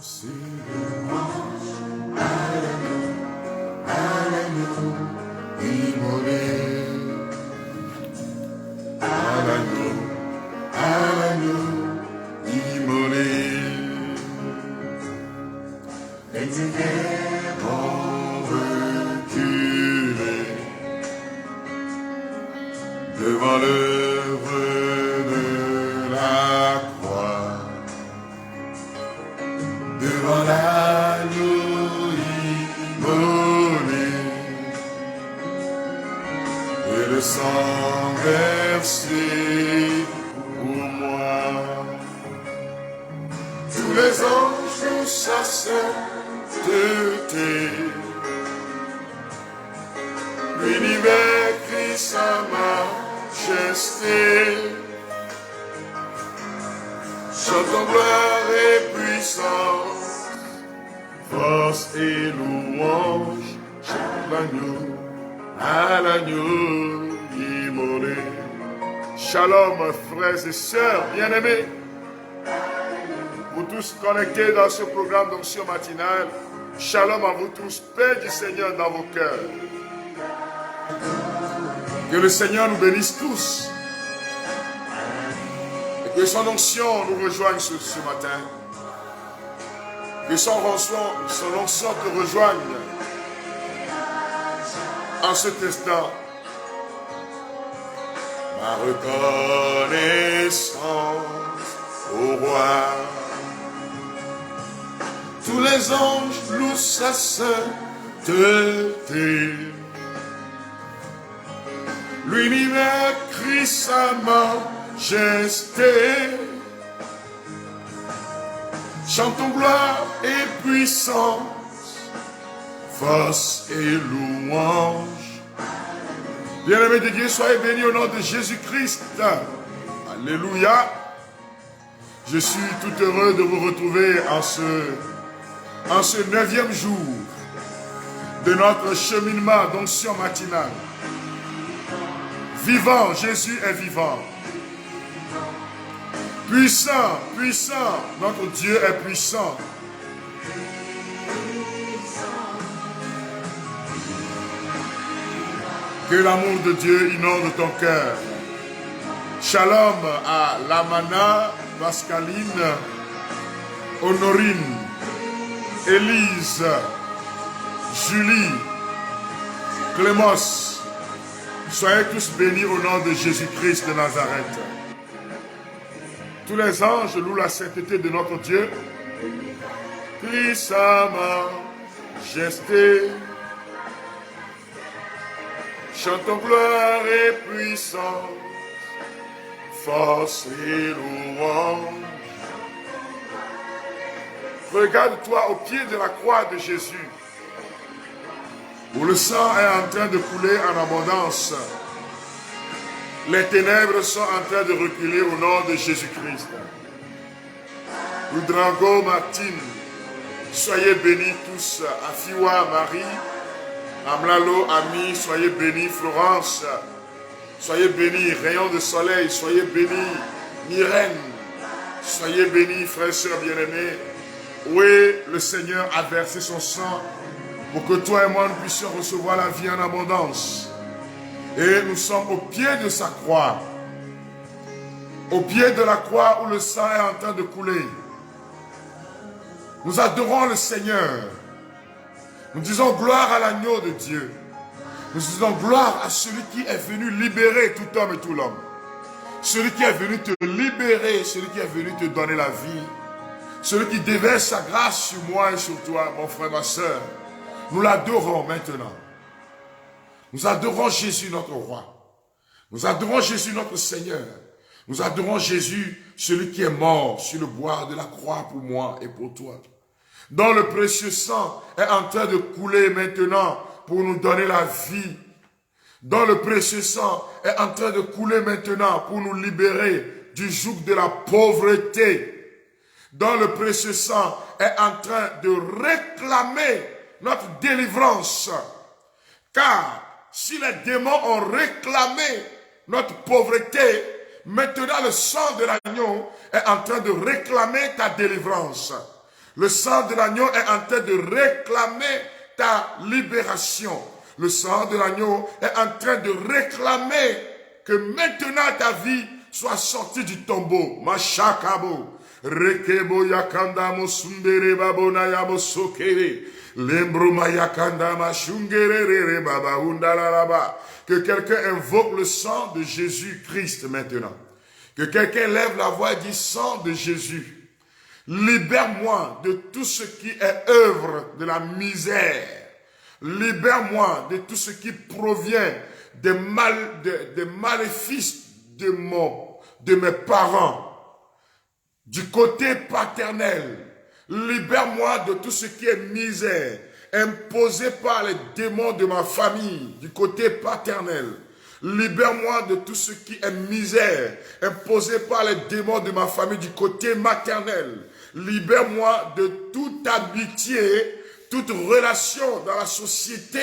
à l'agneau immolé, à l'agneau immolé. Les ténèbres ont reculé devant l'œuvre de la croix, devant l'agneau immolé, et le sang versé pour moi. Tous les anges nous sacerdotés, l'univers crie sa majesté, chantons gloire et puissance, force et louange, à l'agneau immolé. Shalom, frères et sœurs bien-aimés, vous tous connectés dans ce programme d'onction matinale. Shalom à vous tous, paix du Seigneur dans vos cœurs. Que le Seigneur nous bénisse tous. Et que son onction nous rejoigne ce matin. Que son onction te rejoigne en cet instant. Ma reconnaissance au roi. Tous les anges louent sa sainteté. L'univers crie sa majesté. Chantons gloire et puissance, force et louange. Bien-aimés de Dieu, soyez bénis au nom de Jésus-Christ. Alléluia. Je suis tout heureux de vous retrouver en ce 9e jour de notre cheminement d'onction matinale. Vivant, Jésus est vivant. Puissant, puissant, notre Dieu est puissant. Que l'amour de Dieu inonde ton cœur. Shalom à Lamana, Pascaline, Honorine, Élise, Julie, Clémence. Soyez tous bénis au nom de Jésus-Christ de Nazareth. Tous les anges louent la sainteté de notre Dieu. Crie sa majesté. Chantons gloire et puissance, force et louange. Regarde-toi au pied de la croix de Jésus, où le sang est en train de couler en abondance. Les ténèbres sont en train de reculer au nom de Jésus-Christ. Oudrago Martine, soyez bénis tous. Afiwa Marie, Amlalo Ami, soyez bénis. Florence, soyez bénis. Rayon de soleil, soyez bénis. Myrène, soyez bénis, frères et sœurs bien-aimés. Oui, le Seigneur a versé son sang pour que toi et moi nous puissions recevoir la vie en abondance. Et nous sommes au pied de sa croix. Au pied de la croix où le sang est en train de couler. Nous adorons le Seigneur. Nous disons gloire à l'agneau de Dieu. Nous disons gloire à celui qui est venu libérer tout homme et tout l'homme. Celui qui est venu te libérer, celui qui est venu te donner la vie. Celui qui déverse sa grâce sur moi et sur toi, mon frère, ma soeur. Nous l'adorons maintenant. Nous adorons Jésus notre roi. Nous adorons Jésus notre Seigneur. Nous adorons Jésus, celui qui est mort sur le bois de la croix pour moi et pour toi. Dont le précieux sang est en train de couler maintenant pour nous donner la vie. Dont le précieux sang est en train de couler maintenant pour nous libérer du joug de la pauvreté. Dont le précieux sang est en train de réclamer notre délivrance. Car si les démons ont réclamé notre pauvreté, maintenant le sang de l'agneau est en train de réclamer ta délivrance. Le sang de l'agneau est en train de réclamer ta libération. Le sang de l'agneau est en train de réclamer que maintenant ta vie soit sortie du tombeau. Machakabo. Rekebo yakanda mo sundere babona yamo sokere. Lembro mayakanda ma shungere baba undalalaba. Que quelqu'un invoque le sang de Jésus-Christ maintenant. Que quelqu'un lève la voix et dit sang de Jésus. Libère-moi de tout ce qui est œuvre de la misère. Libère-moi de tout ce qui provient des maléfices de mes parents, du côté paternel. Libère-moi de tout ce qui est misère, imposé par les démons de ma famille, du côté paternel. Libère-moi de tout ce qui est misère, imposé par les démons de ma famille, du côté maternel. Libère-moi de toute amitié, toute relation dans la société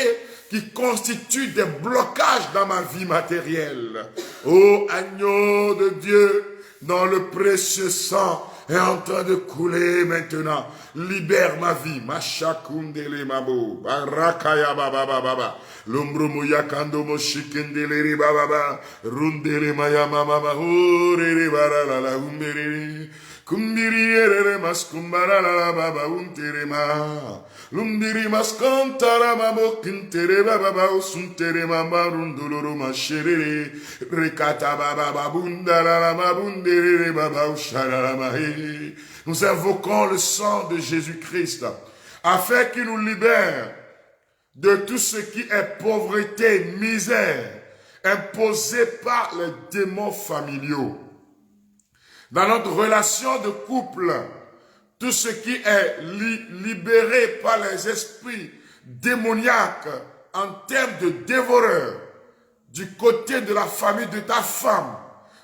qui constitue des blocages dans ma vie matérielle. Ô agneau de Dieu, dans le précieux sang est en train de couler maintenant. Libère ma vie. Machakundele mabo. Barakaya baba baba. Lombromo yakando mo shikendele baba. Rundele maya mama. Orere barala umbere. Kumbiri erere maskumbara la baba unterema. Lumbiri maskantara mamo kintere baba usuntere mama rundoloro masherere. Rekata baba babundara la mabundere baba ushara mahe. Nous invoquons le sang de Jésus-Christ afin qu'il nous libère de tout ce qui est pauvreté, misère, imposée par les démons familiaux. Dans notre relation de couple, tout ce qui est libéré par les esprits démoniaques en termes de dévoreurs, du côté de la famille de ta femme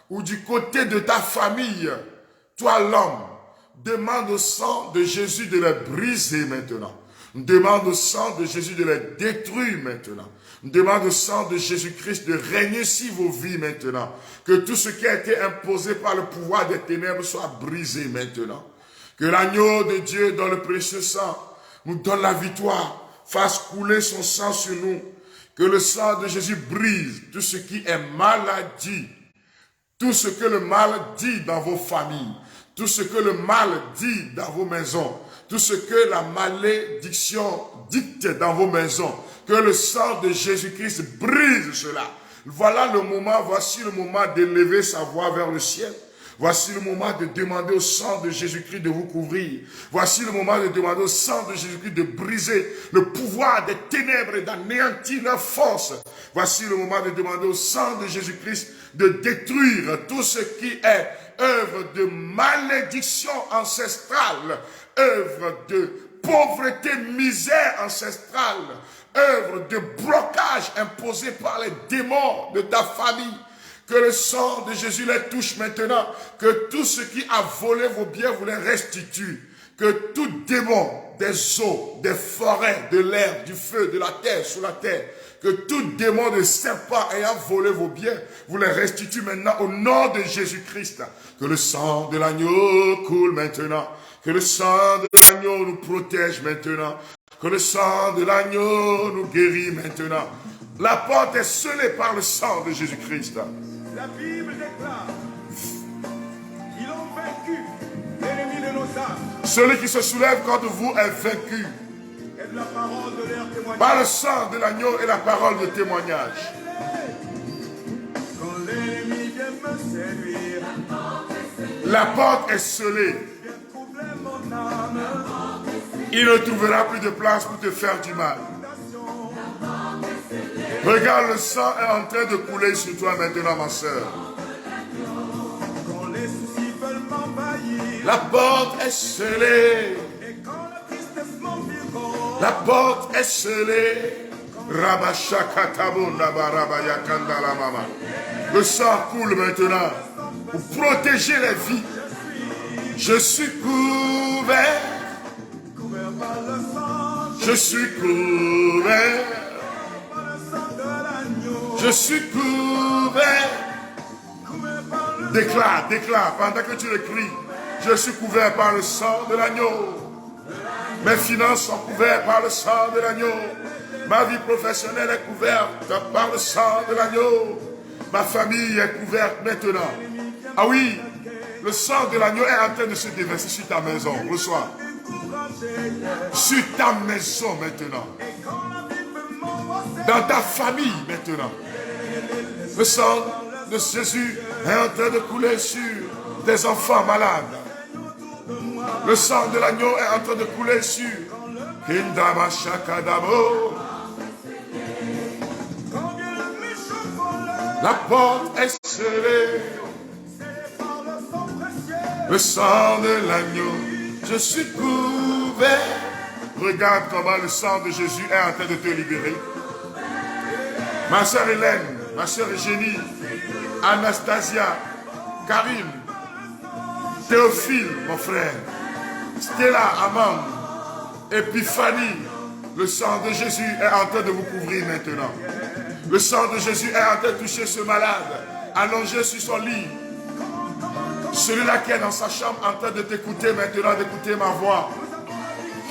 ou du côté de ta famille, toi l'homme, demande au sang de Jésus de les briser maintenant. Demande au sang de Jésus de les détruire maintenant. Demande au sang de Jésus-Christ de régner sur vos vies maintenant. Que tout ce qui a été imposé par le pouvoir des ténèbres soit brisé maintenant. Que l'agneau de Dieu dans le précieux sang nous donne la victoire, fasse couler son sang sur nous. Que le sang de Jésus brise tout ce qui est maladie. Tout ce que le mal dit dans vos familles. Tout ce que le mal dit dans vos maisons. Tout ce que la malédiction dicte dans vos maisons. Que le sang de Jésus-Christ brise cela. Voilà le moment, voici le moment d'élever sa voix vers le ciel. Voici le moment de demander au sang de Jésus-Christ de vous couvrir. Voici le moment de demander au sang de Jésus-Christ de briser le pouvoir des ténèbres et d'anéantir leur force. Voici le moment de demander au sang de Jésus-Christ de détruire tout ce qui est œuvre de malédiction ancestrale, œuvre de pauvreté, misère ancestrale, œuvre de blocage imposé par les démons de ta famille. Que le sang de Jésus les touche maintenant. Que tout ce qui a volé vos biens vous les restitue. Que tout démon des eaux, des forêts, de l'air, du feu, de la terre, sous la terre, que tout démon de serpent ayant volé vos biens vous les restitue maintenant au nom de Jésus-Christ. Que le sang de l'agneau coule maintenant. Que le sang de l'agneau nous protège maintenant. Que le sang de l'agneau nous guérit maintenant. La porte est scellée par le sang de Jésus-Christ. La Bible déclare, ils ont vaincu l'ennemi de nos âmes. Celui qui se soulève contre vous est vaincu. Et de la parole de leur témoignage. Par le sang de l'agneau et la parole de témoignage. Quand l'ennemi vient me séduire, la porte est scellée. vient troubler mon âme. Il ne trouvera plus de place pour te faire du mal. Regarde, le sang est en train de couler sur toi maintenant, ma soeur. Quand les soucis veulent m'envahir, La porte est scellée. et quand la tristesse m'environne, La porte est scellée. Rabashakatabunda barabayakanda la mama. Le sang coule maintenant pour protéger les vies. Je suis couvert. couvert par le sang, Je suis couvert. par le sang de l'agneau, Je suis couvert. couvert par le Déclare, déclare, pendant que tu le cries. Je suis couvert par le sang de l'agneau. Mes finances sont couvertes par le sang de l'agneau. Ma vie professionnelle est couverte par le sang de l'agneau. Ma famille est couverte maintenant. Ah oui, le sang de l'agneau est en train de se déverser sur ta maison. Reçois. Sur ta maison maintenant. Dans ta famille maintenant. Le sang de Jésus est en train de couler sur tes enfants malades. Le sang de l'agneau est en train de couler sur Kindama Shakadamo. La porte est scellée. Le sang de l'agneau, je suis couvert. Regarde comment le sang de Jésus est en train de te libérer. Ma soeur Hélène, ma soeur Eugénie, Anastasia, Karim, Théophile, mon frère, Stella, Amand, Épiphanie, le sang de Jésus est en train de vous couvrir maintenant. Le sang de Jésus est en train de toucher ce malade, allongé sur son lit. Celui-là qui est dans sa chambre en train de t'écouter maintenant, d'écouter ma voix.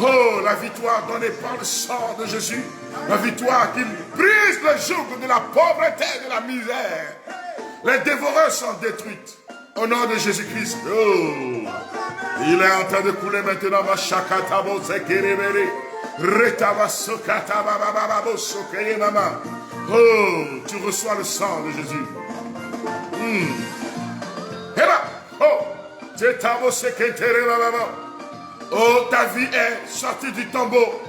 Oh, la victoire donnée par le sang de Jésus. La victoire qui brise le joug de la pauvreté et de la misère. Les dévoreurs sont détruits. Au nom de Jésus-Christ. Oh, il est en train de couler maintenant. Ma shakatabo sekerebere. Retaba sokataba bababo sokeye mama. Oh, tu reçois le sang de Jésus. Heba. Oh, tetabo seketere bababo. Oh, ta vie est sortie du tombeau.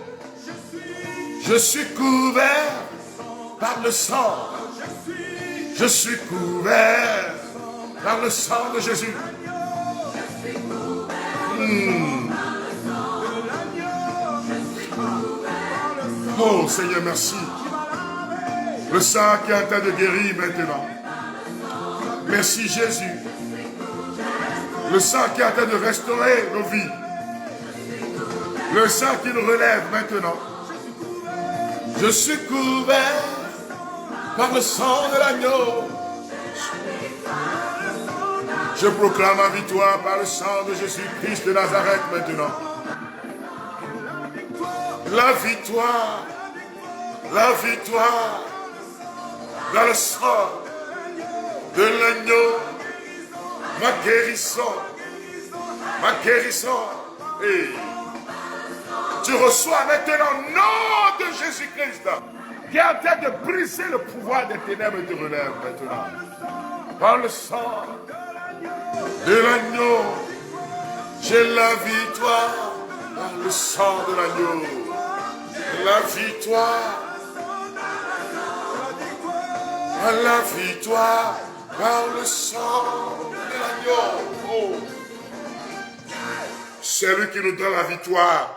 Je suis couvert par le sang. Je suis couvert par le sang de Jésus. Oh Seigneur, merci. Le sang qui est en train de guérir maintenant. Merci Jésus. Le sang qui est en train de restaurer nos vies. Le sang qui nous relève maintenant. Je suis couvert par le sang de l'agneau. Je proclame ma victoire par le sang de Jésus-Christ de Nazareth maintenant. La victoire dans le sang de l'agneau, ma guérison. Et tu reçois maintenant le nom de Jésus-Christ qui est en train de briser le pouvoir des ténèbres et te relève maintenant. Par le sang de l'agneau, j'ai la victoire. Par le sang de l'agneau, la victoire. La victoire par le sang de l'agneau. Oh. C'est lui qui nous donne la victoire.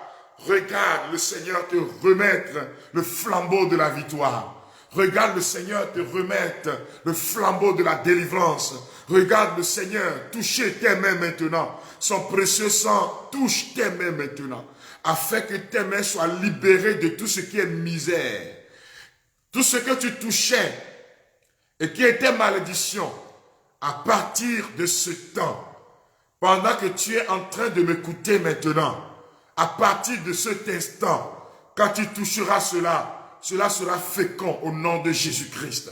Regarde le Seigneur te remettre le flambeau de la victoire. Regarde le Seigneur te remettre le flambeau de la délivrance. Regarde le Seigneur toucher tes mains maintenant. Son précieux sang touche tes mains maintenant. Afin que tes mains soient libérées de tout ce qui est misère. Tout ce que tu touchais et qui était malédiction. À partir de ce temps, pendant que tu es en train de m'écouter maintenant, à partir de cet instant, quand tu toucheras cela, cela sera fécond au nom de Jésus-Christ.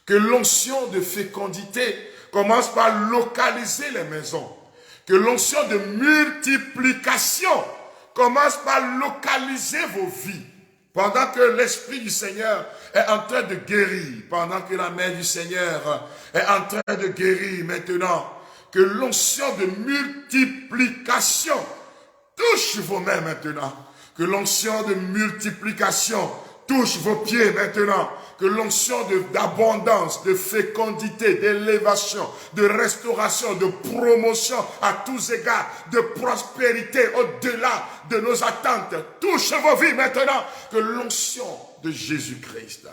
Que l'onction de fécondité commence par localiser les maisons. Que l'onction de multiplication commence par localiser vos vies. Pendant que l'Esprit du Seigneur est en train de guérir, pendant que la main du Seigneur est en train de guérir maintenant, que l'onction de multiplication touche vos mains maintenant. Que l'onction de multiplication touche vos pieds maintenant. Que l'onction d'abondance, de fécondité, d'élévation, de restauration, de promotion à tous égards, de prospérité au-delà de nos attentes touche vos vies maintenant. Que l'onction de Jésus-Christ.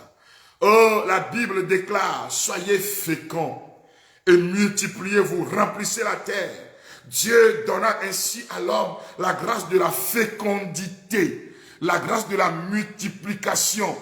Oh, la Bible déclare, soyez féconds et multipliez-vous, remplissez la terre. Dieu donna ainsi à l'homme la grâce de la fécondité, la grâce de la multiplication,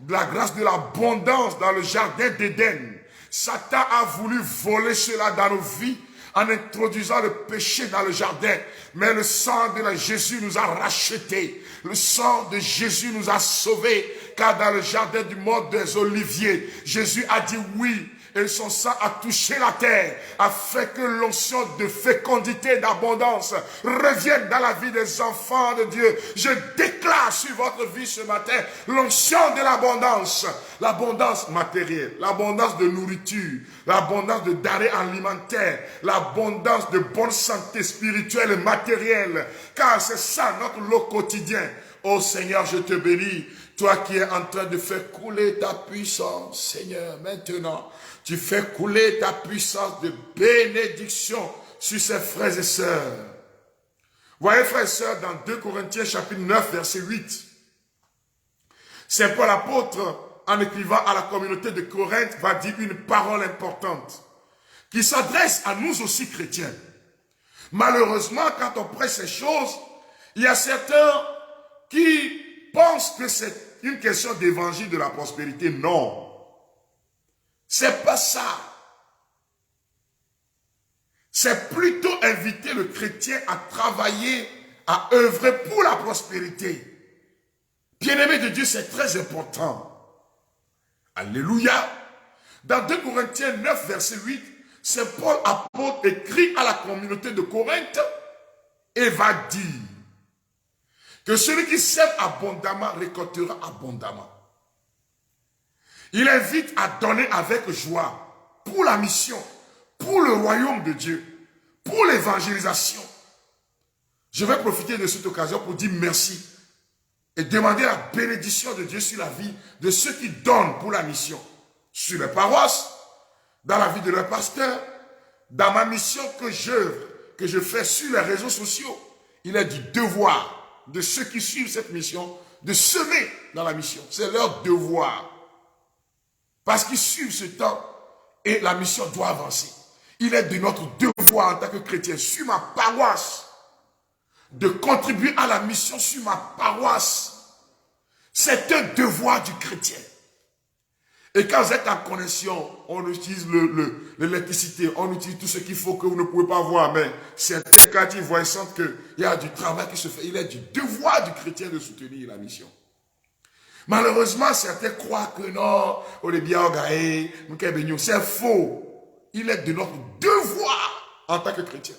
la grâce de l'abondance dans le jardin d'Éden. Satan a voulu voler cela dans nos vies en introduisant le péché dans le jardin. Mais le sang de Jésus nous a rachetés. Le sang de Jésus nous a sauvés. Car dans le jardin du mont des Oliviers, Jésus a dit oui. Et son sang a touché la terre, afin que l'onction de fécondité et d'abondance revienne dans la vie des enfants de Dieu. Je déclare sur votre vie ce matin l'onction de l'abondance. L'abondance matérielle, l'abondance de nourriture, l'abondance de denrées alimentaires, l'abondance de bonne santé spirituelle et matérielle. Car c'est ça notre lot quotidien. Oh Seigneur, je te bénis. Toi qui es en train de faire couler ta puissance, Seigneur, maintenant, tu fais couler ta puissance de bénédiction sur ses frères et sœurs. Voyez, frères et sœurs, dans 2 Corinthiens chapitre 9, verset 8, Saint Paul apôtre, en écrivant à la communauté de Corinthe, va dire une parole importante qui s'adresse à nous aussi chrétiens. Malheureusement, quand on prêche ces choses, il y a certains qui pensent que c'est une question d'évangile de la prospérité. Non. C'est pas ça. C'est plutôt inviter le chrétien à travailler, à œuvrer pour la prospérité. Bien-aimé de Dieu, c'est très important. Alléluia. Dans 2 Corinthiens 9, verset 8, Saint Paul apôtre écrit à la communauté de Corinthe et va dire que celui qui sème abondamment récoltera abondamment. Il invite à donner avec joie pour la mission, pour le royaume de Dieu, pour l'évangélisation. Je vais profiter de cette occasion pour dire merci et demander la bénédiction de Dieu sur la vie de ceux qui donnent pour la mission, sur les paroisses, dans la vie de leurs pasteurs, dans ma mission que je fais sur les réseaux sociaux. Il est du devoir de ceux qui suivent cette mission de semer dans la mission. C'est leur devoir. Parce qu'ils suivent ce temps et la mission doit avancer. Il est de notre devoir en tant que chrétien sur ma paroisse de contribuer à la mission sur ma paroisse. C'est un devoir du chrétien. Et quand vous êtes en connexion, on utilise l'électricité, on utilise tout ce qu'il faut que vous ne pouvez pas voir, mais certains quartiers voient sentent qu'il y a du travail qui se fait. Il est du devoir du chrétien de soutenir la mission. Malheureusement, certains croient que non, on est bien engagé, c'est faux. Il est de notre devoir en tant que chrétien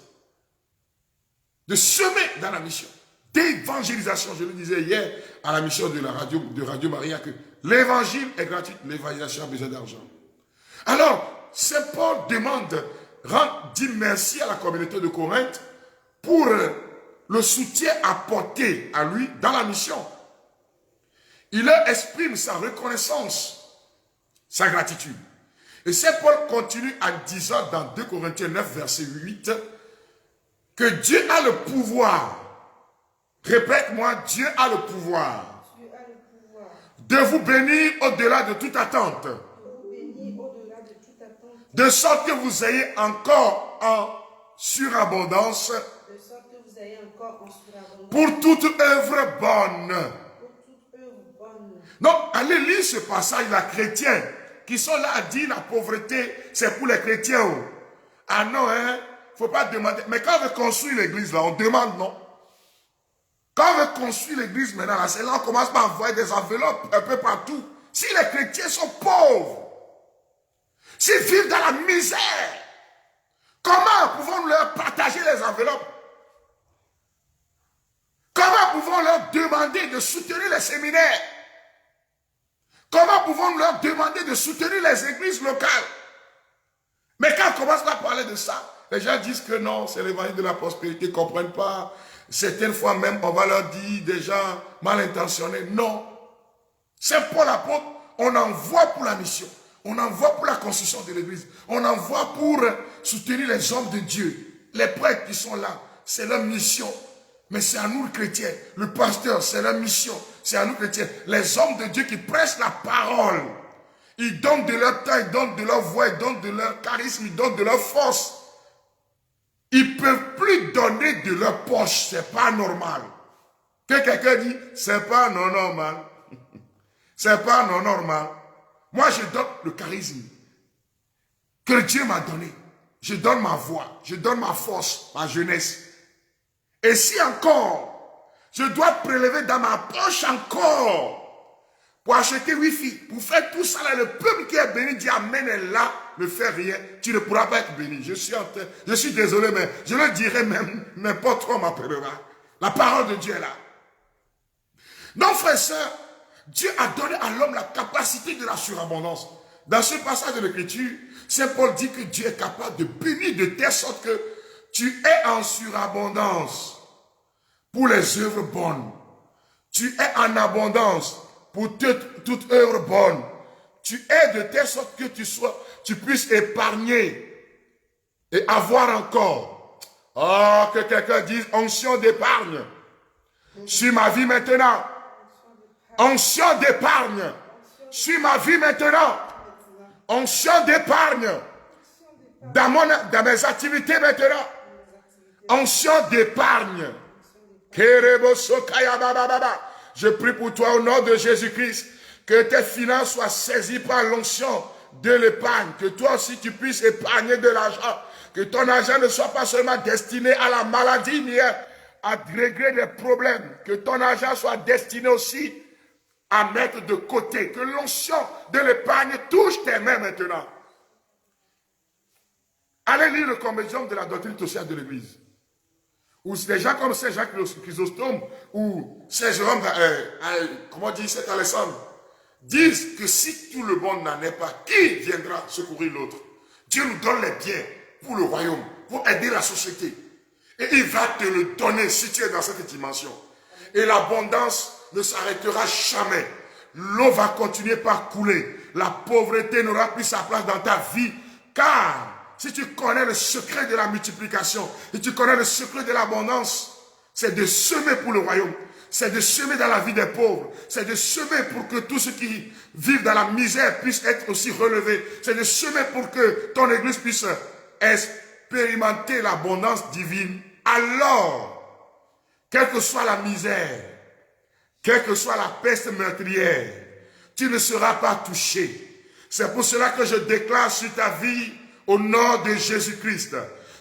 de semer dans la mission d'évangélisation. Je le disais hier à la mission de Radio Maria que l'évangile est gratuit, l'évangélisation a besoin d'argent. Alors, Saint Paul dit merci à la communauté de Corinthe pour le soutien apporté à lui dans la mission. Il leur exprime sa reconnaissance, sa gratitude. Et Saint Paul continue en disant dans 2 Corinthiens 9, verset 8, que Dieu a le pouvoir. Répète-moi, Dieu a le pouvoir. De vous bénir au-delà de toute attente. De sorte que vous ayez encore en surabondance. Pour toute œuvre bonne. Donc, allez lire ce passage, les chrétiens qui sont là à dire la pauvreté, c'est pour les chrétiens. Ah non, hein, faut pas demander. Mais quand on veut construire l'église, là, on demande, non? Quand on veut construire l'église maintenant, là, c'est là on commence par envoyer des enveloppes un peu partout. Si les chrétiens sont pauvres, s'ils vivent dans la misère, comment pouvons-nous leur partager les enveloppes? Comment pouvons-nous leur demander de soutenir les séminaires? Comment pouvons-nous leur demander de soutenir les églises locales? Mais quand on commence à parler de ça, les gens disent que non, c'est l'évangile de la prospérité, ils ne comprennent pas. Certaines fois même, on va leur dire des gens mal intentionnés. Non. Saint Paul apôtre, on envoie pour la mission. On envoie pour la construction de l'église. On envoie pour soutenir les hommes de Dieu. Les prêtres qui sont là, c'est leur mission. Mais c'est à nous les chrétiens. Le pasteur, c'est leur mission. C'est à nous chrétiens. Les hommes de Dieu qui prêchent la parole. Ils donnent de leur temps, ils donnent de leur voix, ils donnent de leur charisme, ils donnent de leur force. Ils ne peuvent plus donner de leur poche. C'est pas normal. Que quelqu'un dit, c'est pas non normal. C'est pas non normal. Moi, je donne le charisme que Dieu m'a donné. je donne ma voix, je donne ma force, ma jeunesse. Et si encore, je dois prélever dans ma poche encore pour acheter Wi-Fi, pour faire tout ça là, le peuple qui est béni dit Amen est là, ne fait rien, tu ne pourras pas être béni. Je suis désolé, mais je le dirai même, n'importe quoi m'appellera. La parole de Dieu est là. Donc, frères et sœurs, Dieu a donné à l'homme la capacité de la surabondance. Dans ce passage de l'Écriture, Saint Paul dit que Dieu est capable de bénir de telle sorte que tu es en surabondance pour les œuvres bonnes. Tu es en abondance pour toute œuvre bonne. Tu es de telle sorte que tu puisses épargner et avoir encore. Oh, que quelqu'un dise onction d'épargne sur ma vie maintenant. Onction d'épargne sur ma vie maintenant. Onction d'épargne dans mes activités maintenant. Onction d'épargne. Je prie pour toi au nom de Jésus-Christ que tes finances soient saisies par l'onction de l'épargne. Que toi aussi tu puisses épargner de l'argent. Que ton argent ne soit pas seulement destiné à la maladie ni à régler des problèmes. Que ton argent soit destiné aussi à mettre de côté. Que l'onction de l'épargne touche tes mains maintenant. Allez lire le compendium de la doctrine sociale de l'Église. Ou des gens comme Saint Jacques Chrysostome ou Saint Jérôme, comment dit Saint Alexandre, disent que si tout le monde n'en est pas, qui viendra secourir l'autre? Dieu nous donne les biens pour le royaume, pour aider la société. Et il va te le donner si tu es dans cette dimension. Et l'abondance ne s'arrêtera jamais. L'eau va continuer par couler. La pauvreté n'aura plus sa place dans ta vie. Car si tu connais le secret de la multiplication, et tu connais le secret de l'abondance, c'est de semer pour le royaume. C'est de semer dans la vie des pauvres. C'est de semer pour que tous ceux qui vivent dans la misère puissent être aussi relevés. C'est de semer pour que ton église puisse expérimenter l'abondance divine. Alors, quelle que soit la misère, quelle que soit la peste meurtrière, tu ne seras pas touché. C'est pour cela que je déclare sur ta vie, au nom de Jésus-Christ,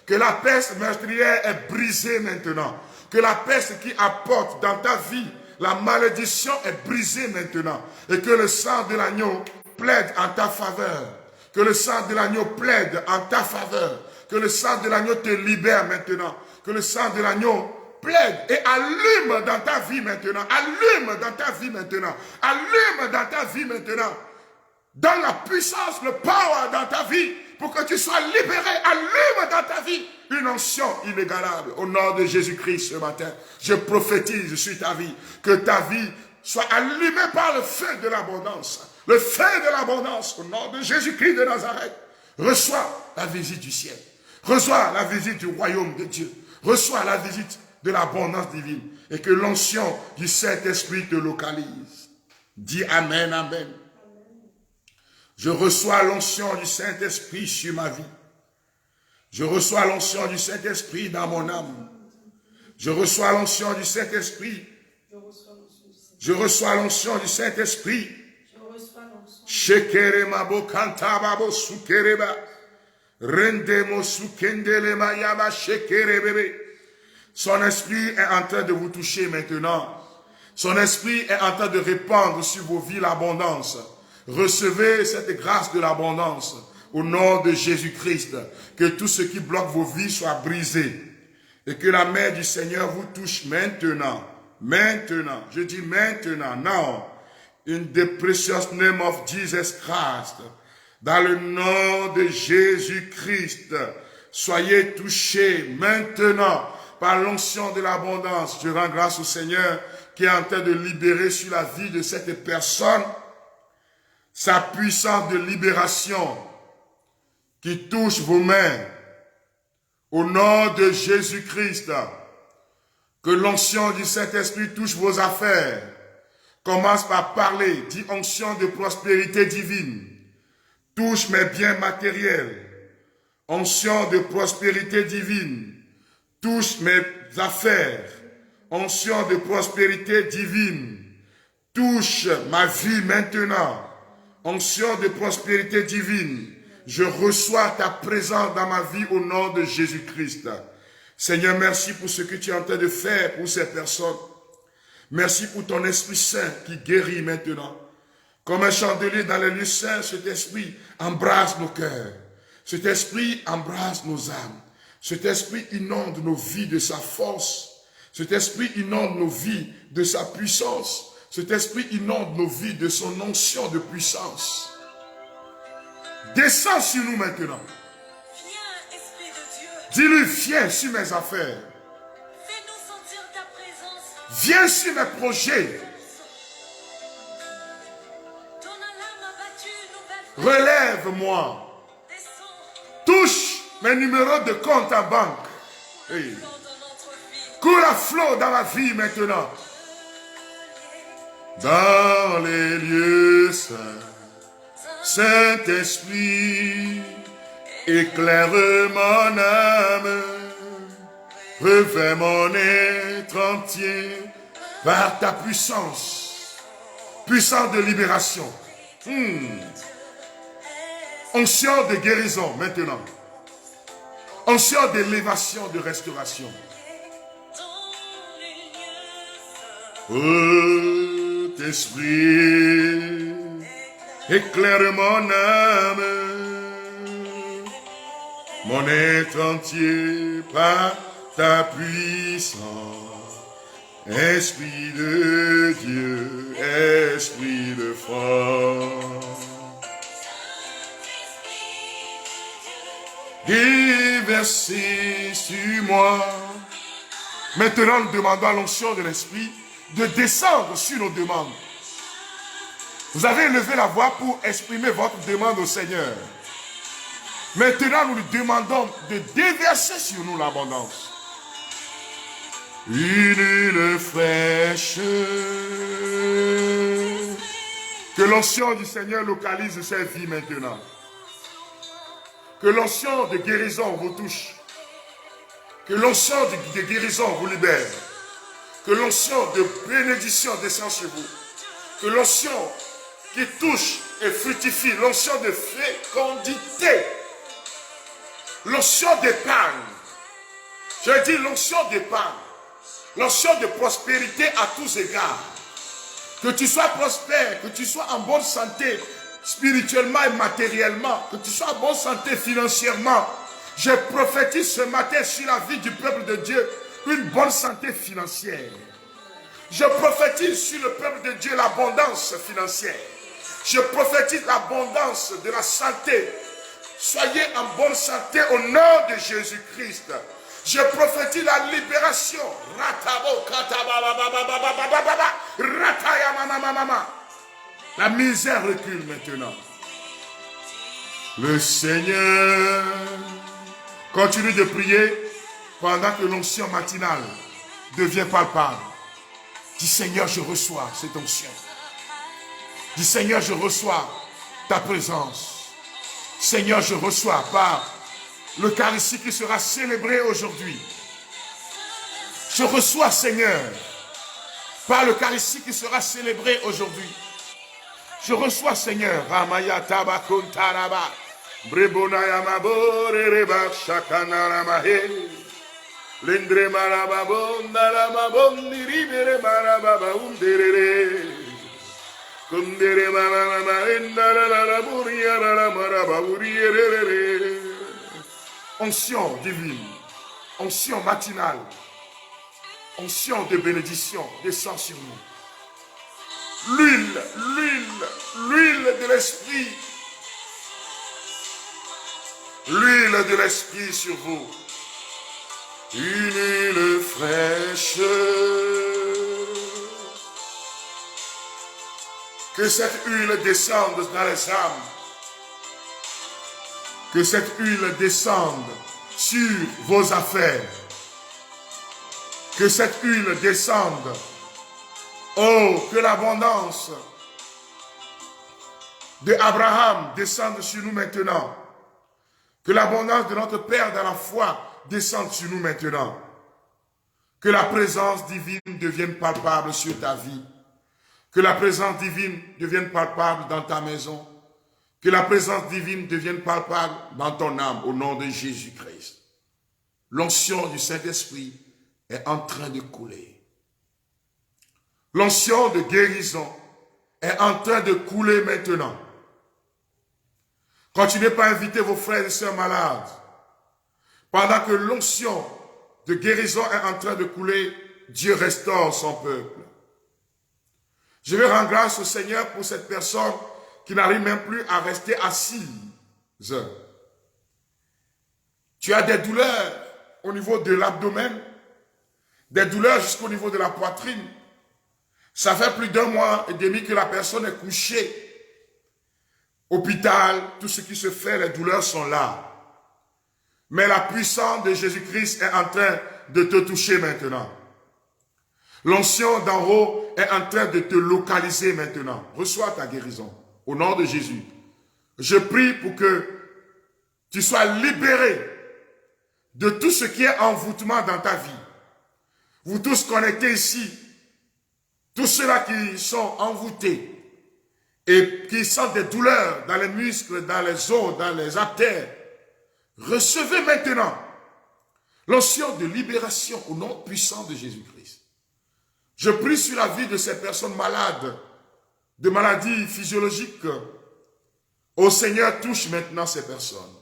que la peste meurtrière est brisée maintenant. Que la peste qui apporte dans ta vie la malédiction est brisée maintenant. Et que le sang de l'agneau plaide en ta faveur. Que le sang de l'agneau plaide en ta faveur. Que le sang de l'agneau te libère maintenant. Que le sang de l'agneau plaide et allume dans ta vie maintenant. Allume dans ta vie maintenant. Allume dans ta vie maintenant. Donne la puissance, le power dans ta vie pour que tu sois libéré. Allume dans ta vie une onction inégalable. Au nom de Jésus-Christ ce matin, je prophétise sur ta vie que ta vie soit allumée par le feu de l'abondance. Le feu de l'abondance au nom de Jésus-Christ de Nazareth. Reçois la visite du ciel. Reçois la visite du royaume de Dieu. Reçois la visite de l'abondance divine. Et que l'onction du Saint-Esprit te localise. Dis Amen, Amen. Je reçois l'onction du Saint-Esprit sur ma vie. Je reçois l'onction du Saint-Esprit dans mon âme. Je reçois l'onction du Saint-Esprit. Je reçois l'onction du Saint-Esprit. Shekerema bo kantaba bo sukereba. Rendemo sukendelema yama shekerebebe. Son esprit est en train de vous toucher maintenant. Son esprit est en train de répandre sur vos vies l'abondance. Recevez cette grâce de l'abondance au nom de Jésus-Christ. Que tout ce qui bloque vos vies soit brisé. Et que la main du Seigneur vous touche maintenant. Maintenant. Je dis maintenant. Now. In the precious name of Jesus Christ. Dans le nom de Jésus-Christ. Soyez touchés maintenant par l'onction de l'abondance. Je rends grâce au Seigneur qui est en train de libérer sur la vie de cette personne sa puissance de libération qui touche vos mains. Au nom de Jésus-Christ, que l'onction du Saint-Esprit touche vos affaires. Commence par parler, dis onction de prospérité divine. Touche mes biens matériels. Onction de prospérité divine. Touche mes affaires. Onction de prospérité divine. Touche ma vie maintenant. Onction de prospérité divine. je reçois ta présence dans ma vie au nom de Jésus-Christ. Seigneur, merci pour ce que tu es en train de faire pour ces personnes. Merci pour ton Esprit Saint qui guérit maintenant. Comme un chandelier dans les lieux saints, cet Esprit embrasse nos cœurs. Cet Esprit embrasse nos âmes. Cet Esprit inonde nos vies de sa force. Cet Esprit inonde nos vies de sa puissance. Cet Esprit inonde nos vies de son onction de puissance. Descends sur nous maintenant. Viens, Esprit de Dieu. Dis-lui, viens sur mes affaires. Fais-nous sentir ta présence. Viens sur mes projets. Ton alarme a battu une nouvelle Relève-moi. descend. Touche mes numéros de compte en banque. Hey. Dans notre vie. Coule à flot dans ma vie maintenant. Dans les lieux saints, Saint-Esprit, éclaire mon âme, revêt mon être entier par ta puissance, puissance de libération. Onction de guérison maintenant. Onction d'élévation, de restauration. Oh, Esprit, éclaire mon âme, mon être entier par ta puissance. Esprit de Dieu, Esprit de force. Déversez sur moi. Maintenant, nous demandons à l'onction de l'Esprit de descendre sur nos demandes. Vous avez élevé la voix pour exprimer votre demande au Seigneur. Maintenant, nous lui demandons de déverser sur nous l'abondance. Une huile fraîche. Que l'onction du Seigneur localise ces vies maintenant. Que l'onction de guérison vous touche. Que l'onction de guérison vous libère. Que l'onction de bénédiction descend sur vous. Que l'onction qui touche et fructifie, l'onction de fécondité, l'onction d'épargne. Je dis l'onction d'épargne, l'onction de prospérité à tous égards. Que tu sois prospère, que tu sois en bonne santé spirituellement et matériellement, que tu sois en bonne santé financièrement. Je prophétise ce matin sur la vie du peuple de Dieu une bonne santé financière. Je prophétise sur le peuple de Dieu l'abondance financière. Je prophétise l'abondance de la santé. Soyez en bonne santé au nom de Jésus-Christ. Je prophétise la libération. La misère recule maintenant. Le Seigneur continue de prier pendant que l'onction matinale devient palpable. Dis Seigneur, je reçois cette onction. Dis Seigneur, je reçois ta présence. Seigneur, je reçois par l'Eucharistie qui sera célébrée aujourd'hui. Je reçois, Seigneur, par l'Eucharistie qui sera célébrée aujourd'hui. Je reçois, Seigneur, Ramaya Tabakuntaraba, Brebonaya Mabore Reba Shakanaramahe, Lendre Marababonda Lamabondi Ribere Marababa Underere, Kundere Marama Endara la Buria la Maraba Uriere. Onction divine, onction matinale, onction de bénédiction descend sur nous. L'huile de l'esprit. L'huile de l'esprit sur vous. Une huile fraîche. Que cette huile descende dans les âmes. Que cette huile descende sur vos affaires. Que cette huile descende. Oh, que l'abondance de Abraham descende sur nous maintenant. Que l'abondance de notre Père dans la foi descende sur nous maintenant. Que la présence divine devienne palpable sur ta vie. Que la présence divine devienne palpable dans ta maison. Que la présence divine devienne palpable dans ton âme au nom de Jésus-Christ. L'onction du Saint-Esprit est en train de couler. L'onction de guérison est en train de couler maintenant. Continuez pas à inviter vos frères et sœurs malades. Pendant que l'onction de guérison est en train de couler, Dieu restaure son peuple. Je vais rendre grâce au Seigneur pour cette personne qui n'arrive même plus à rester assise. Tu as des douleurs au niveau de l'abdomen, des douleurs jusqu'au niveau de la poitrine. Ça fait plus d'1 mois et demi que la personne est couchée. Hôpital, tout ce qui se fait, les douleurs sont là. Mais la puissance de Jésus-Christ est en train de te toucher maintenant. L'onction d'en haut est en train de te localiser maintenant. Reçois ta guérison. Au nom de Jésus. Je prie pour que tu sois libéré de tout ce qui est envoûtement dans ta vie. Vous tous connectés ici, tous ceux-là qui sont envoûtés et qui sentent des douleurs dans les muscles, dans les os, dans les artères, recevez maintenant l'onction de libération au nom puissant de Jésus-Christ. Je prie sur la vie de ces personnes malades, de maladies physiologiques. Ô Seigneur, touche maintenant ces personnes.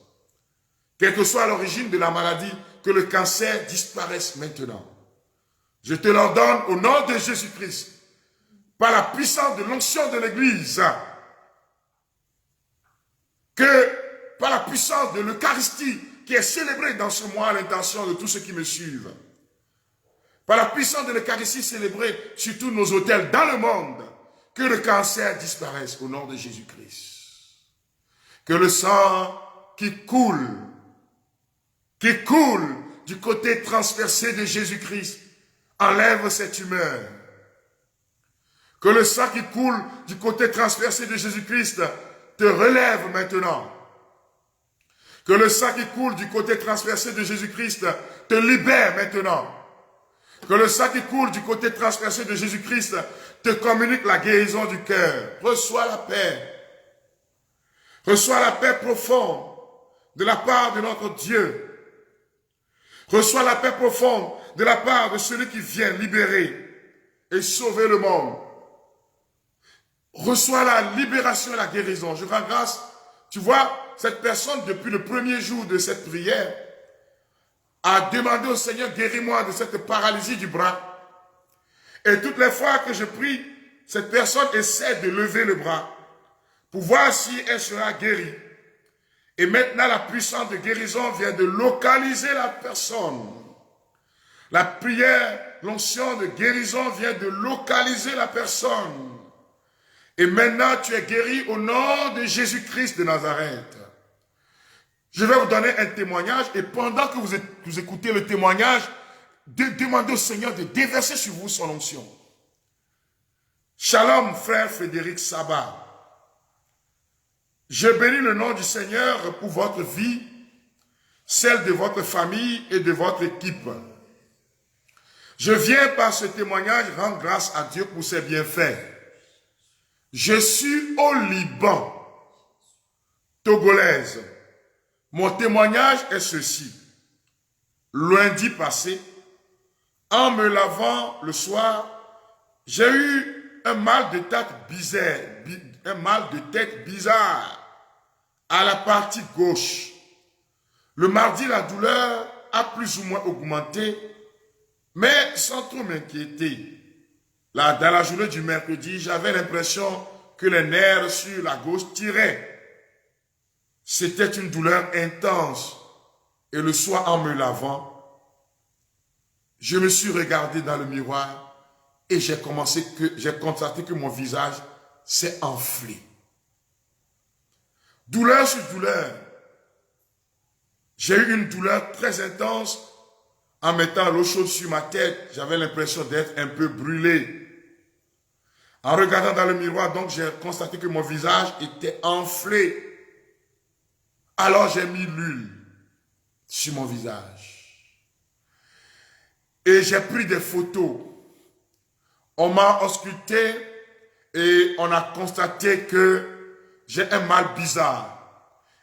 Quelle que soit l'origine de la maladie, que le cancer disparaisse maintenant. Je te l'ordonne au nom de Jésus-Christ, par la puissance de l'onction de l'Église, que par la puissance de l'Eucharistie qui est célébrée dans ce mois à l'intention de tous ceux qui me suivent, par la puissance de l'Eucharistie célébrée sur tous nos autels dans le monde, que le cancer disparaisse au nom de Jésus-Christ. Que le sang qui coule du côté transversé de Jésus-Christ enlève cette humeur. Que le sang qui coule du côté transversé de Jésus-Christ te relève maintenant. Que le sang qui coule du côté transversé de Jésus-Christ te libère maintenant. Que le sang qui coule du côté transversé de Jésus-Christ te communique la guérison du cœur. Reçois la paix. Reçois la paix profonde de la part de notre Dieu. Reçois la paix profonde de la part de celui qui vient libérer et sauver le monde. Reçois la libération et la guérison. Je rends grâce. Tu vois, cette personne, depuis le premier jour de cette prière, a demandé au Seigneur, guéris-moi de cette paralysie du bras. Et toutes les fois que je prie, cette personne essaie de lever le bras pour voir si elle sera guérie. Et maintenant, la puissance de guérison vient de localiser la personne. La prière, l'onction de guérison vient de localiser la personne. Et maintenant, tu es guéri au nom de Jésus-Christ de Nazareth. Je vais vous donner un témoignage et pendant que vous écoutez le témoignage, demandez au Seigneur de déverser sur vous son onction. Shalom, frère Frédéric Sabat. Je bénis le nom du Seigneur pour votre vie, celle de votre famille et de votre équipe. Je viens par ce témoignage rendre grâce à Dieu pour ses bienfaits. Je suis au Liban, togolaise. Mon témoignage est ceci. Lundi passé, en me lavant le soir, j'ai eu un mal de tête bizarre à la partie gauche. Le mardi, la douleur a plus ou moins augmenté, mais sans trop m'inquiéter. Là, dans la journée du mercredi, j'avais l'impression que les nerfs sur la gauche tiraient. C'était une douleur intense. Et le soir, en me lavant, je me suis regardé dans le miroir et j'ai constaté que mon visage s'est enflé. Douleur sur douleur. J'ai eu une douleur très intense en mettant l'eau chaude sur ma tête. J'avais l'impression d'être un peu brûlé. En regardant dans le miroir, donc, j'ai constaté que mon visage était enflé. Alors, j'ai mis l'huile sur mon visage. Et j'ai pris des photos. On m'a ausculté et on a constaté que j'ai un mal bizarre.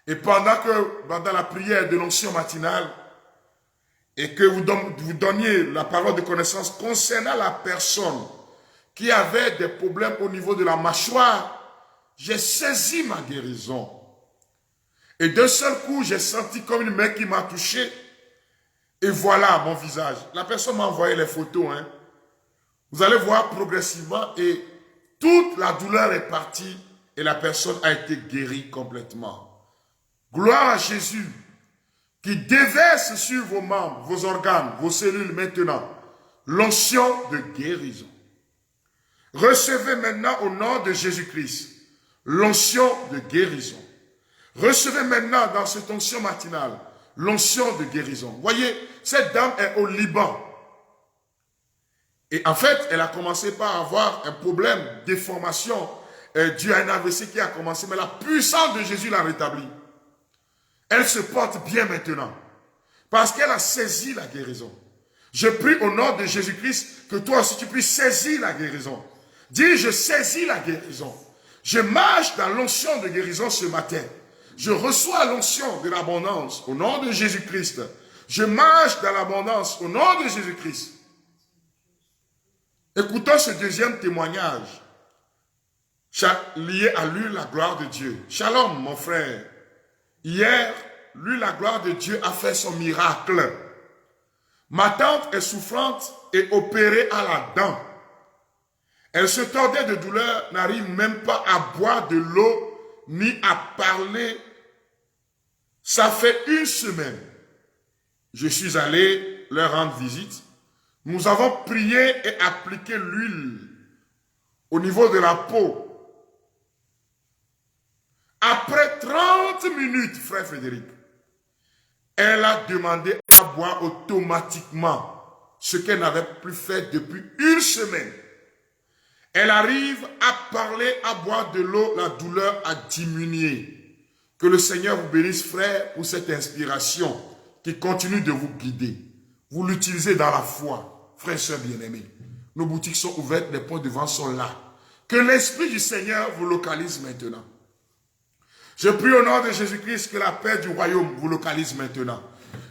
Et pendant la prière de l'onction matinale, et que vous donniez la parole de connaissance concernant la personne qui avait des problèmes au niveau de la mâchoire, j'ai saisi ma guérison. Et d'un seul coup, j'ai senti comme une main qui m'a touché. Et voilà mon visage. La personne m'a envoyé les photos. Hein. Vous allez voir progressivement et toute la douleur est partie et la personne a été guérie complètement. Gloire à Jésus qui déverse sur vos membres, vos organes, vos cellules maintenant l'onction de guérison. Recevez maintenant au nom de Jésus-Christ l'onction de guérison. Recevez maintenant dans cette onction matinale l'onction de guérison. Voyez, cette dame est au Liban. Et en fait, elle a commencé par avoir un problème de déformation dû à un AVC qui a commencé, mais la puissance de Jésus l'a rétablie. Elle se porte bien maintenant, parce qu'elle a saisi la guérison. Je prie au nom de Jésus-Christ que toi aussi tu puisses saisir la guérison. Dis, je saisis la guérison. Je marche dans l'onction de guérison ce matin. Je reçois l'onction de l'abondance au nom de Jésus-Christ. Je marche dans l'abondance au nom de Jésus-Christ. Écoutons ce deuxième témoignage lié à lui, la gloire de Dieu. Shalom, mon frère. Hier, lui, la gloire de Dieu a fait son miracle. Ma tante est souffrante et opérée à la dent. Elle se tordait de douleur, n'arrive même pas à boire de l'eau ni à parler. Ça fait une semaine. Je suis allé leur rendre visite. Nous avons prié et appliqué l'huile au niveau de la peau. Après 30 minutes, frère Frédéric, elle a demandé à boire automatiquement ce qu'elle n'avait plus fait depuis une semaine. Elle arrive à parler, à boire de l'eau, la douleur a diminué. Que le Seigneur vous bénisse, frère, pour cette inspiration qui continue de vous guider. Vous l'utilisez dans la foi, frère et soeur bien-aimés. Nos boutiques sont ouvertes, les points de vente sont là. Que l'Esprit du Seigneur vous localise maintenant. Je prie au nom de Jésus-Christ que la paix du royaume vous localise maintenant.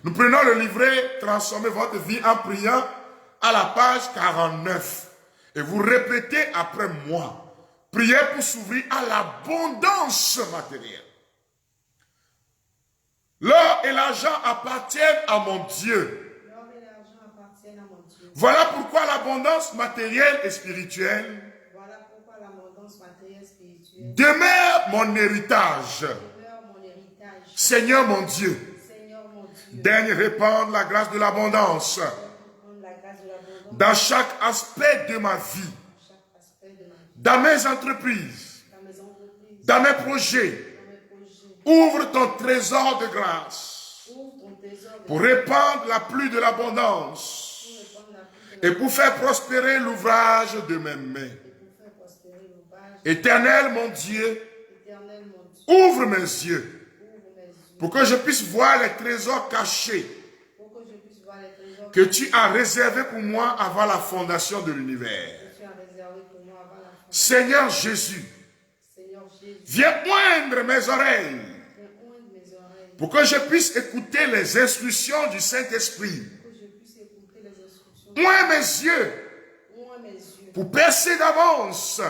Nous prenons le livret, transformez votre vie en priant à la page 49. Et vous répétez après moi. Priez pour s'ouvrir à l'abondance matérielle. L'or et l'argent appartiennent à mon Dieu. L'or et l'argent appartiennent à mon Dieu. Voilà pourquoi l'abondance matérielle et spirituelle Voilà pourquoi l'abondance matérielle et spirituelle demeure mon héritage. demeure mon héritage. Seigneur mon Dieu, Seigneur mon Dieu, daigne répandre la grâce de l'abondance prendre la grâce de l'abondance dans chaque aspect de ma vie, dans chaque aspect de ma vie, dans mes entreprises, dans mes entreprises, dans mes projets. dans mes projets. Ouvre ton trésor de grâce Ouvre ton trésor de pour répandre la pluie de l'abondance pour répandre la pluie de et pour faire prospérer l'ouvrage de mes mains. et pour faire prospérer l'ouvrage. Éternel mon Dieu, Éternel mon Dieu, ouvre mes yeux ouvre mes yeux pour que je puisse voir les trésors cachés pour que je puisse voir les trésors que tu as réservés pour moi avant la fondation de l'univers. que tu as réservés pour moi avant la fin. Seigneur Jésus, Seigneur Jésus, viens oindre mes oreilles viens oindre mes oreilles pour que je puisse écouter les instructions du Saint-Esprit. pour que je puisse écouter les instructions. Oins mes yeux Ouvre mes yeux pour percer d'avance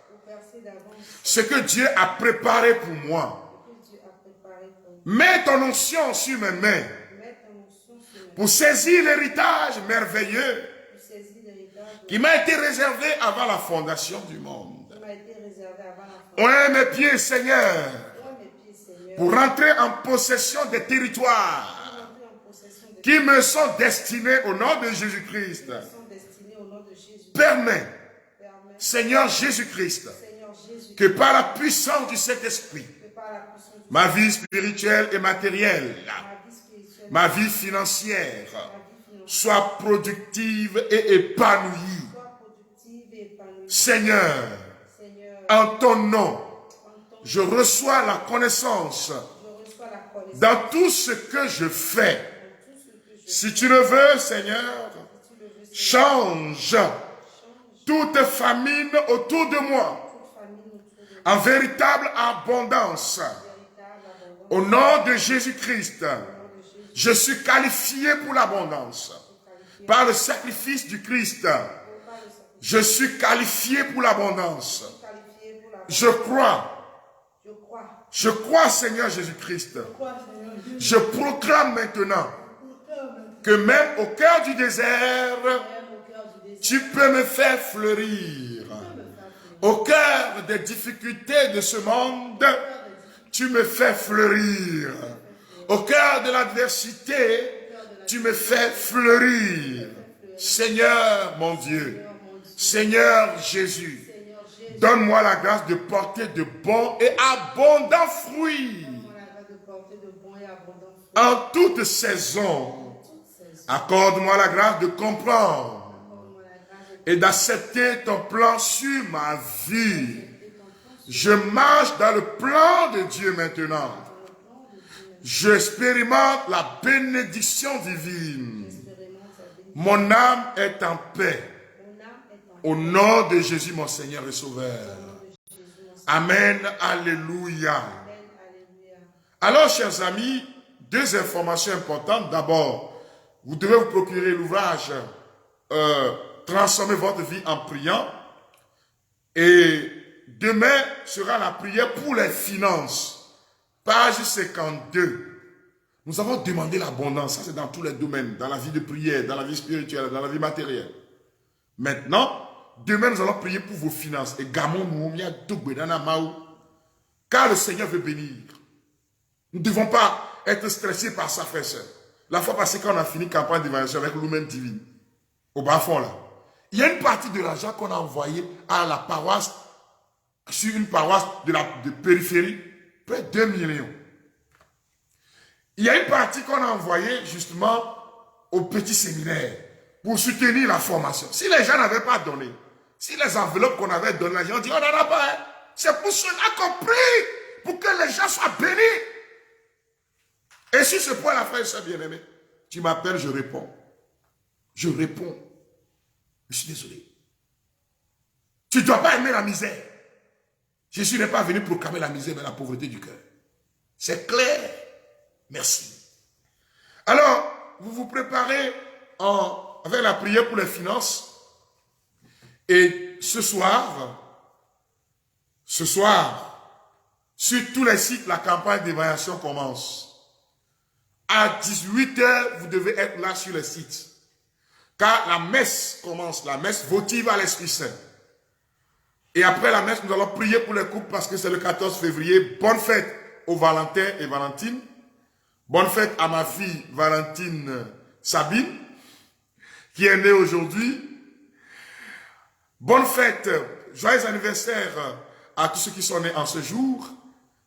pour percer d'avance ce que Dieu a préparé pour moi. ce que Dieu a préparé pour nous. Mets ton onction sur mes mains Mets ton onction sur moi pour saisir l'héritage merveilleux pour saisir l'héritage qui m'a été réservé avant la fondation du monde. qui m'a été réservé avant la fin. Oins mes pieds, Seigneur, Ouvre mes pieds, Seigneur, pour rentrer en possession des territoires pour entrer en possession des qui me sont destinés au nom de Jésus-Christ. qui sont destinés au nom de Jésus. Permets, Permets, Seigneur Jésus-Christ, Seigneur Jésus, que par la puissance du Saint-Esprit, que par la puissance de ma vie spirituelle et matérielle, ma vie spirituelle, ma vie financière, ma vie financière soit productive et épanouie. soit productive et épanouie. Seigneur, Seigneur, en ton nom, en ton je reçois la connaissance je reçois la connaissance dans tout ce que je fais. de tout ce que je Si tu le veux, Seigneur, si tu le veux, Seigneur, change toute famine autour de moi toute famille autour de en véritable abondance. véritable abondance. Au nom de Jésus-Christ, je suis qualifié pour l'abondance. Par le sacrifice du Christ, je suis qualifié pour l'abondance. Qualifié pour la Je crois. Je crois. Je crois, Seigneur Jésus-Christ. Je crois, Seigneur Jésus. Je proclame maintenant que même au cœur du désert, Même au cœur du désert, tu peux me faire fleurir. Au cœur des difficultés de ce monde, tu me fais fleurir. Au cœur de l'adversité, tu me fais fleurir. Seigneur mon Dieu, Seigneur Jésus, donne-moi la grâce de porter de bons et abondants fruits de porter de bons et abondants fruits. en toute saison. Accorde-moi la grâce de comprendre et d'accepter ton plan sur ma vie. Je marche dans le plan de Dieu maintenant. J'expérimente la bénédiction divine. Mon âme est en paix. Au nom de Jésus, mon Seigneur et Sauveur. Amen. Alléluia. Alors, chers amis, deux informations importantes. D'abord, vous devez vous procurer l'ouvrage Transformer votre vie en priant. Et demain sera la prière pour les finances. Page 52. Nous avons demandé l'abondance. Ça, c'est dans tous les domaines. Dans la vie de prière, dans la vie spirituelle, dans la vie matérielle. Maintenant, demain, nous allons prier pour vos finances. Et car le Seigneur veut bénir. Nous ne devons pas être stressés par ça, frère et soeur. La fois passée, quand on a fini campagne d'évaluation avec l'Oumen TV, au bas fond là, il y a une partie de l'argent qu'on a envoyé à la paroisse, sur une paroisse de périphérie, près de 2 millions. Il y a une partie qu'on a envoyée justement au petit séminaire pour soutenir la formation. Si les gens n'avaient pas donné, si les enveloppes qu'on avait données, les gens ont dit, on n'en a pas. Hein. C'est pour cela qu'on prie, pour que les gens soient bénis. Et sur ce point, la frère et soeur bien-aimée, tu m'appelles, je réponds. Je réponds. Je suis désolé. Tu ne dois pas aimer la misère. Jésus n'est pas venu proclamer la misère, mais la pauvreté du cœur. C'est clair. Merci. Alors, vous vous préparez avec la prière pour les finances. Et ce soir, sur tous les sites, la campagne d'évaluation commence. À 18 h, vous devez être là sur le site. Car la messe commence, la messe votive à l'Esprit Saint. Et après la messe, nous allons prier pour les couples parce que c'est le 14 février. Bonne fête aux Valentin et Valentine. Bonne fête à ma fille Valentine Sabine, qui est née aujourd'hui. Bonne fête, joyeux anniversaire à tous ceux qui sont nés en ce jour,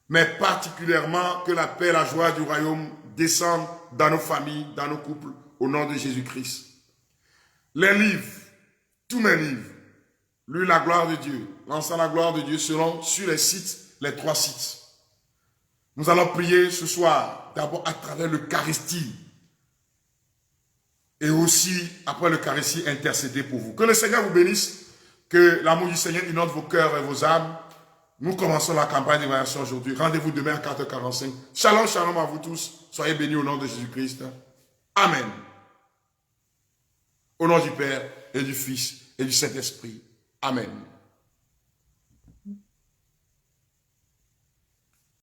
mais particulièrement que la paix et la joie du royaume descendent dans nos familles, dans nos couples, au nom de Jésus-Christ. Les livres, tous mes livres, lui la gloire de Dieu, lançant la gloire de Dieu seront sur les sites, les 3 sites. Nous allons prier ce soir, d'abord à travers l'Eucharistie. Et aussi, après l'Eucharistie, intercéder pour vous. Que le Seigneur vous bénisse, que l'amour du Seigneur inonde vos cœurs et vos âmes. Nous commençons la campagne d'évaluation aujourd'hui. Rendez-vous demain à 4 h 45. Shalom, shalom à vous tous. Soyez bénis au nom de Jésus-Christ. Amen. Au nom du Père et du Fils et du Saint-Esprit. Amen.